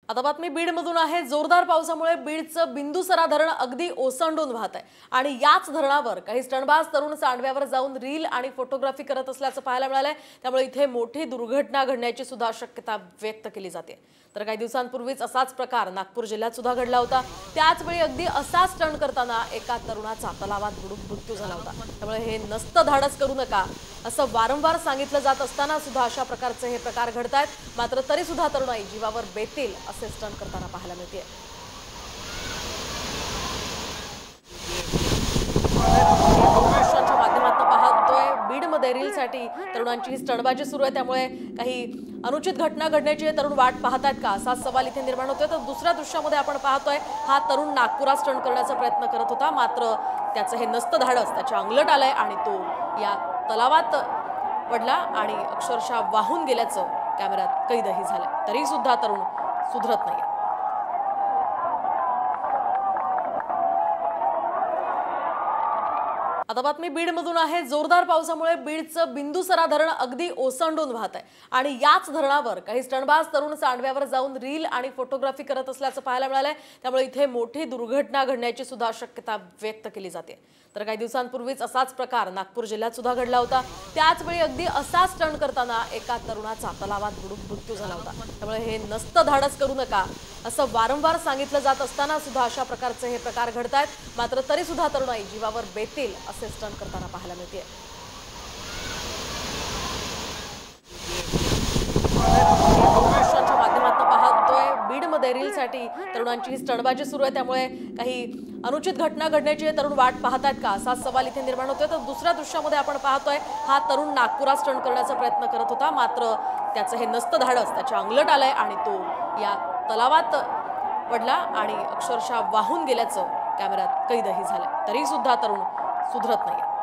आता बातमी बीडमधून आहे। जोरदार पावसामुळे बीडचं बिंदुसरा धरण अगदी ओसंडून वाहत आहे आणि याच धरणावर काही स्टंटबाज तरुण सांडव्यावर जाऊन रील आणि फोटोग्राफी करत असल्याचं पाहायला मिळालंय। त्यामुळे इथे मोठी दुर्घटना घडण्याची सुद्धा शक्यता व्यक्त केली जाते। तर काही दिवसांपूर्वीच असाच प्रकार नागपूर जिल्ह्यात सुद्धा घडला होता। त्याच वेळी अगदी असाच स्टंट करताना एका तरुणाचा तलावात बुडून मृत्यू झाला होता। त्यामुळे हे नसतं धाडस करू नका असं वारंवार सांगितलं जात असताना सुद्धा अशा प्रकारचे हे प्रकार घडतायत। मात्र तरी सुद्धा तरुणाई जीवावर बेतील असे स्टंट करताना पाहायला मिळते। माध्यमातून पाहतोय बीडमध्ये रीलसाठी तरुणांची स्टंटबाजी सुरू आहे। त्यामुळे काही अनुचित घटना घडण्याची तरुण वाट पाहतात का असा सवाल इथे निर्माण होतोय। तर दुसऱ्या दृश्यामध्ये आपण पाहतोय हा तरुण नागपुरात स्टंट करण्याचा प्रयत्न करत होता। मात्र त्याचं हे नसतं धाडस त्याच्या अंगलट आलंय आणि तो या तलावात पडला आणि अक्षरशः वाहून गेल्याचं कॅमेऱ्यात कैदही झालंय। तरी सुद्धा तरुण सुधरत नाहीये। आता बातमी बीडमधून आहे। जोरदार पावसामुळे बीडचं बिंदुसरा धरण अगदी ओसंडून वाहत आहे आणि याच धरणावर काही स्टंटबाज तरुण सांडव्यावर जाऊन रील आणि फोटोग्राफी करत असल्याचं पाहायला मिळालंय। त्यामुळे इथे मोठी दुर्घटना घडण्याची सुद्धा शक्यता व्यक्त केली जाते। तर काही दिवसांपूर्वीच असाच प्रकार नागपूर जिल्ह्यात सुद्धा घडला होता। त्याच वेळी अगदी असाच स्टंट करताना एका तरुणाचा तलावात बुडून मृत्यू झाला होता। त्यामुळे हे नसतं धाडस करू नका असं वारंवार सांगितलं जात असताना सुद्धा अशा प्रकारचे हे प्रकार घडतायत। मात्र तरी सुद्धा तरुणाई जीवावर बेतील असे स्टंट करताना पाहायला मिळते। माध्यमातून पाहतोय बीडमध्ये रीलसाठी तरुणांची स्टंटबाजी सुरू आहे। त्यामुळे काही अनुचित घटना घडण्याची तरुण वाट पाहतात का असा सवाल इथे निर्माण होतोय। तर दुसऱ्या दृश्यामध्ये आपण पाहतोय हा तरुण नागपुरात स्टंट करण्याचा प्रयत्न करत होता। मात्र त्याचं हे नसतं धाडस त्याच्या अंगलट आलंय आणि तो या तलावात पडला आणि अक्षरशः वाहून गेल्याचं कॅमेऱ्यात कैदही झालंय। तरी सुद्धा तरुण सुधरत नाहीये।